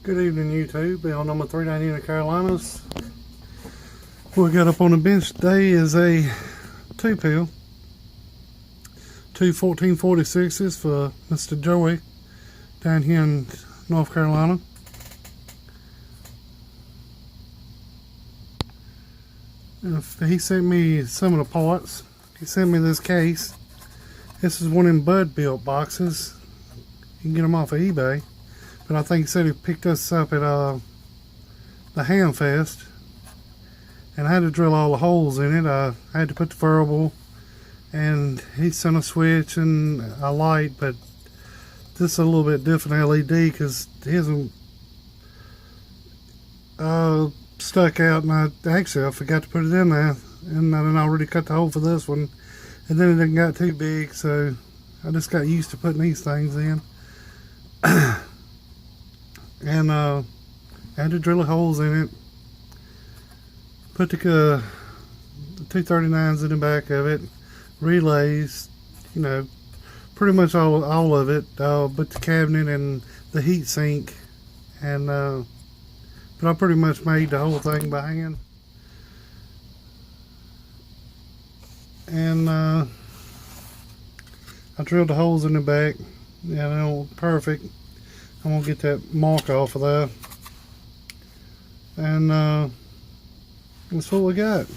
Good evening, YouTube. Bill number 390 in the Carolinas. What we got up on the bench today is a two-pill. Two 1446s for Mr. Joey down here in North Carolina. He sent me some of the parts. He sent me this case. This is one in Bud Built boxes. You can get them off of eBay. But I think he said he picked us up at the Ham Fest. And I had to drill all the holes in it. I had to put the variable. And he sent a switch and a light. But this is a little bit different LED because his stuck out. And I forgot to put it in there. And I already cut the hole for this one. And then it didn't got too big. So I just got used to putting these things in. And I had to drill the holes in it, put the 239s in the back of it, relays, you know, pretty much all of it, but the cabinet and the heat sink, and but I pretty much made the whole thing by hand. And I drilled the holes in the back. Yeah, they don't look perfect. I'm gonna get that mark off of there, and that's what we got.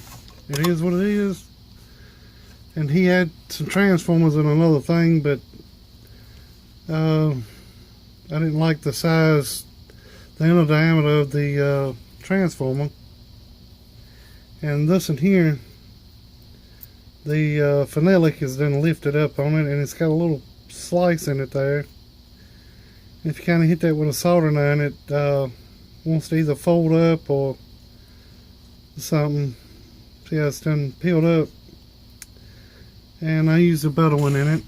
It is what it is. And he had some transformers and another thing, but I didn't like the size, the inner diameter of the transformer. And this in here, the phenolic is then lifted up on it, and it's got a little slice in it there. If you kind of hit that with a soldering iron, it wants to either fold up or something. See how it's done peeled up. And I used a better one in it.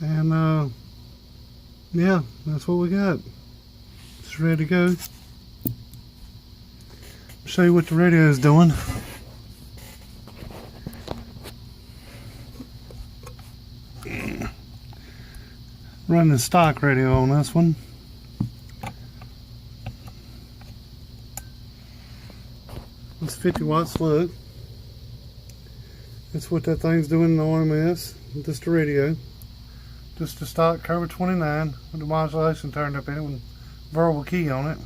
And yeah, that's what we got. It's ready to go. Show you what the radio is doing. Running the stock radio on this one. It's 50 watt slug. That's what that thing's doing in the RMS. Just the radio. Just the stock Curve 29 with the modulation turned up in it with variable key on it.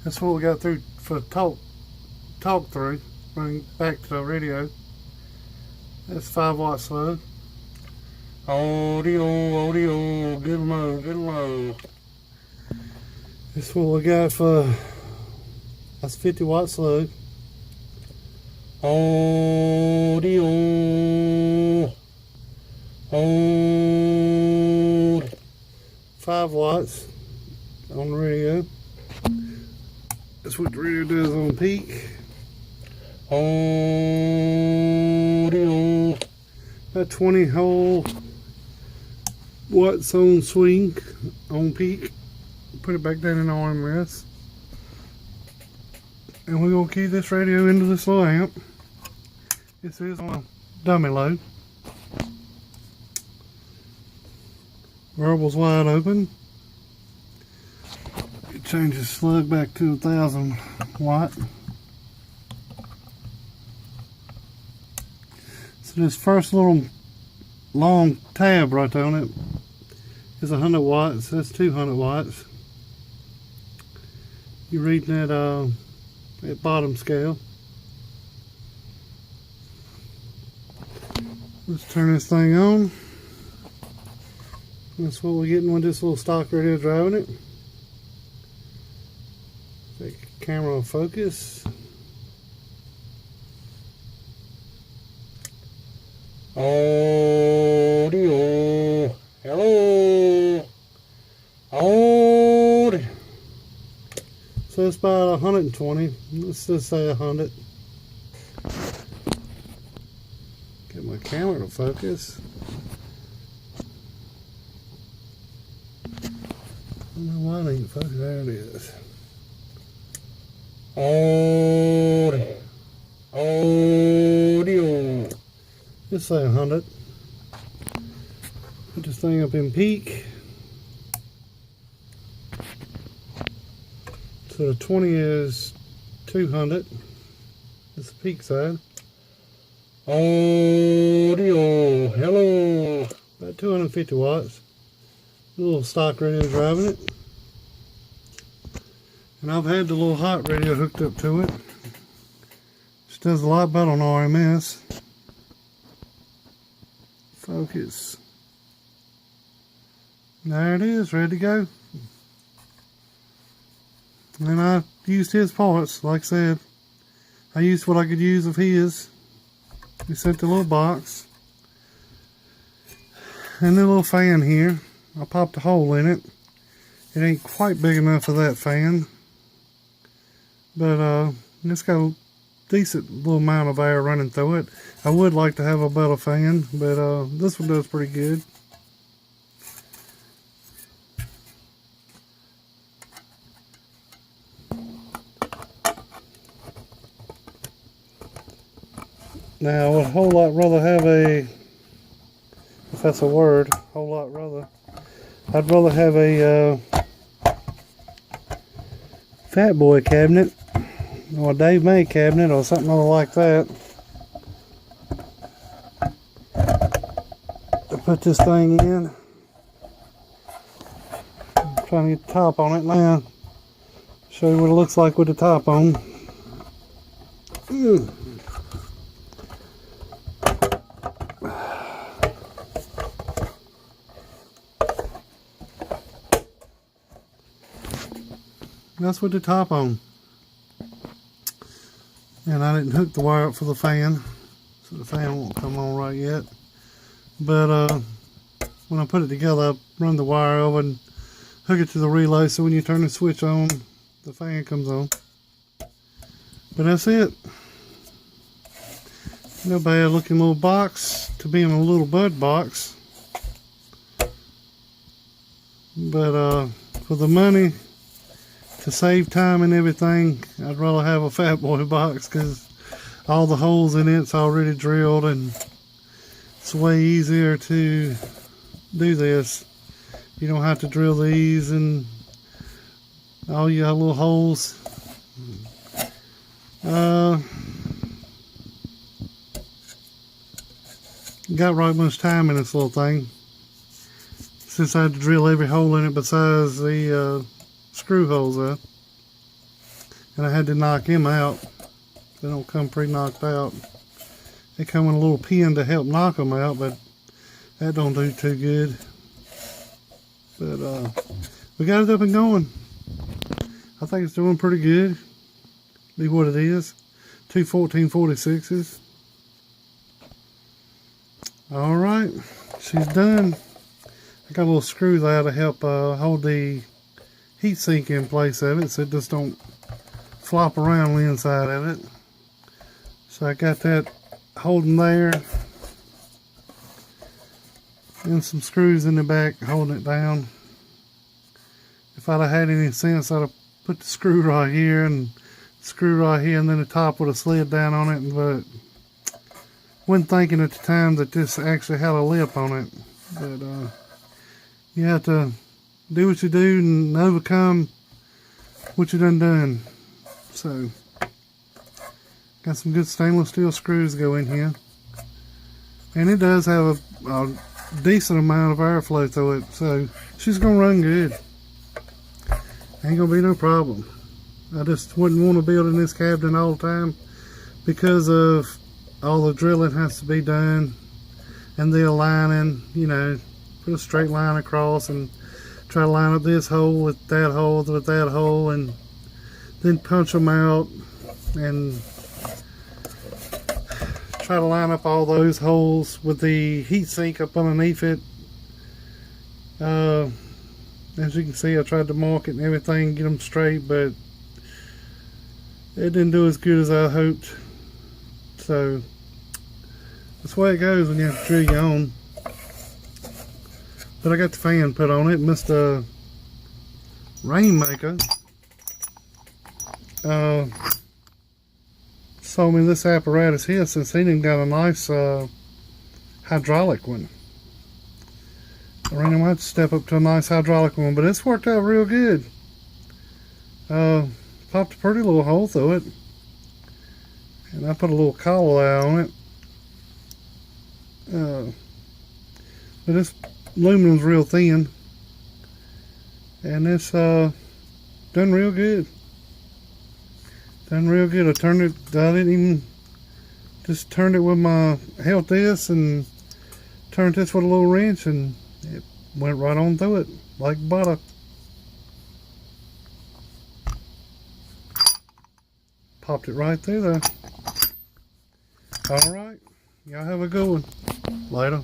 That's what we got through for talk through. Running back to the radio. That's 5 watt slug. Audio, good low. That's what we got for, that's 50 watt slug. Audio, 5 watts on the radio. That's what the radio does on peak. Audio, about 20 whole watts on swing on peak. Put it back down in the RMS, and we're gonna key this radio into this little amp. This is on a dummy load. Variable's wide open. It changes slug back to 1000 watt. So this first little long tab right on it is 100 watts. That's 200 watts. You're reading that at bottom scale. Let's turn this thing on. That's what we're getting with this little stock radio driving it. Take camera focus. Audio, hello, audio. So it's about 120. Let's just say 100. Get my camera to focus. I don't know why it ain't focused. There it is. Audio. Just say 100. Put this thing up in peak. So the 20 is 200. It's the peak side. Audio, hello. About 250 watts. A little stock radio driving it. And I've had the little hot radio hooked up to it. Which does a lot better on RMS. Focus. There it is, ready to go. And I used his parts, like I said. I used what I could use of his. He sent the little box. And the little fan here. I popped a hole in it. It ain't quite big enough for that fan. But it's got a decent little amount of air running through it. I would like to have a better fan, but this one does pretty good. Now I would a whole lot rather have a, if that's a word, whole lot rather, I'd rather have a Fat Boy cabinet or a Dave May cabinet or something other like that to put this thing in. I'm trying to get the top on it now. Show you what it looks like with the top on. That's with the top on. And I didn't hook the wire up for the fan, so the fan won't come on right yet. But when I put it together, I run the wire over and hook it to the relay, so when you turn the switch on, the fan comes on. But that's it. No bad looking little box to be in a little bud box. But for the money, to save time and everything, I'd rather have a Fat Boy box, because all the holes in it's already drilled and it's way easier to do this. You don't have to drill these and all your little holes. Got right much time in this little thing, since I had to drill every hole in it besides the screw holes up, and I had to knock them out. They don't come pre-knocked out. They come with a little pin to help knock them out, but that don't do too good. But we got it up and going. I think it's doing pretty good. Be what it is. Two 1446s. Alright, she's done. I got a little screw there to help hold the heat sink in place of it, so it just don't flop around the inside of it. So I got that holding there, and some screws in the back holding it down. If I'd have had any sense, I'd have put the screw right here and screw right here, and then the top would have slid down on it, but wasn't thinking at the time that this actually had a lip on it. But you have to do what you do and overcome what you done. So got some good stainless steel screws go in here, and it does have a decent amount of airflow through it, so she's gonna run good. Ain't gonna be no problem. I just wouldn't want to build in this cabinet all the time because of all the drilling has to be done and the aligning, you know, put a straight line across and try to line up this hole with that hole and then punch them out and try to line up all those holes with the heat sink up underneath it. As you can see, I tried to mark it and everything, get them straight, but it didn't do as good as I hoped. So that's the way it goes when you have to drill your own. But I got the fan put on it. Mr. Rainmaker sold me this apparatus here, since he done got a nice hydraulic one. I really might step up to a nice hydraulic one, but it's worked out real good. popped a pretty little hole through it. And I put a little cowl on it. But this aluminum's real thin. And it's done real good. Done real good. I didn't even, just turned it with my, held this and turned this with a little wrench, and it went right on through it like butter. Popped it right through there. Alright, y'all have a good one. Later.